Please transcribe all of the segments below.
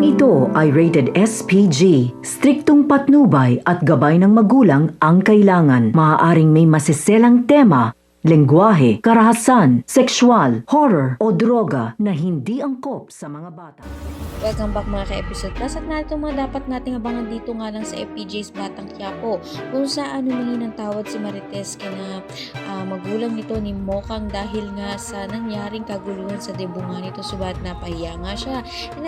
ito ay rated SPG. Striktong patnubay at gabay ng magulang ang kailangan. Maaaring may masiselang tema, lengguwahe, karahasan, sexual, horror o droga na hindi angkop sa mga bata. Welcome back mga ka-episode plus at narito mga dapat nating abangan dito nga lang sa FPJ's Batang Quiapo kung saan humingi ng tawad si Marites kina magulang nito ni Mokang dahil nga sa nangyaring kaguluhan sa debungan nito subat napahiya nga siya.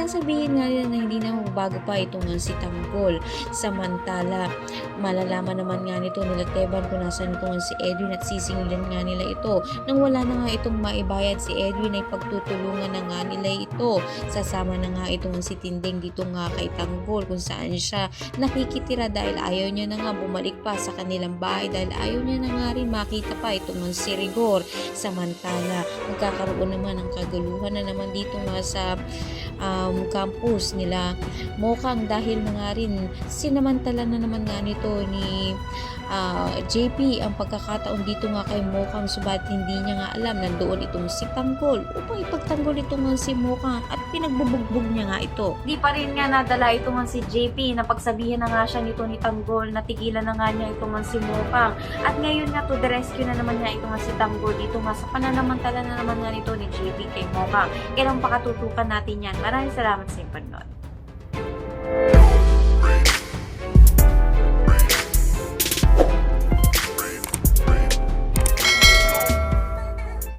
Sabihin nga nila na hindi na magbago pa ito nga si Tanggol. Samantala, malalaman naman nga nito nila Teban kung nasan ito nga si Edwin at sisingilan nga nila ito. Nang wala na nga itong maibayad si Edwin ay pagtutulungan na nga nila ito. Sasama na nga ito nga si Tinding dito nga kay Tanggol kung saan siya nakikitira dahil ayaw niya na nga bumalik pa sa kanilang bahay dahil ayaw niya na nga rin makita pa ito nga si Rigor. Samantala, magkakaroon naman ng kaguluhan na naman dito nga sa campus nila Mokang dahil na nga rin sinamantala na naman nga nito ni JP ang pagkakataon dito nga kay Mokang subat hindi niya nga alam nandoon itong si Tanggol upang ipagtanggol ito nga si Mokang at pinagbubugbog niya nga ito. Di pa rin nga nadala ito nga si JP na pagsabihan na nga siya nito ni Tanggol, natigilan na nga niya ito nga si Mokang. At ngayon nga to the rescue na naman niya ito nga si Tanggol dito nga sa pananamantala na naman nga nito ni JP kay Mokang. Kailang pakatutukan natin yan. Maraming salamat sa inyong panonood.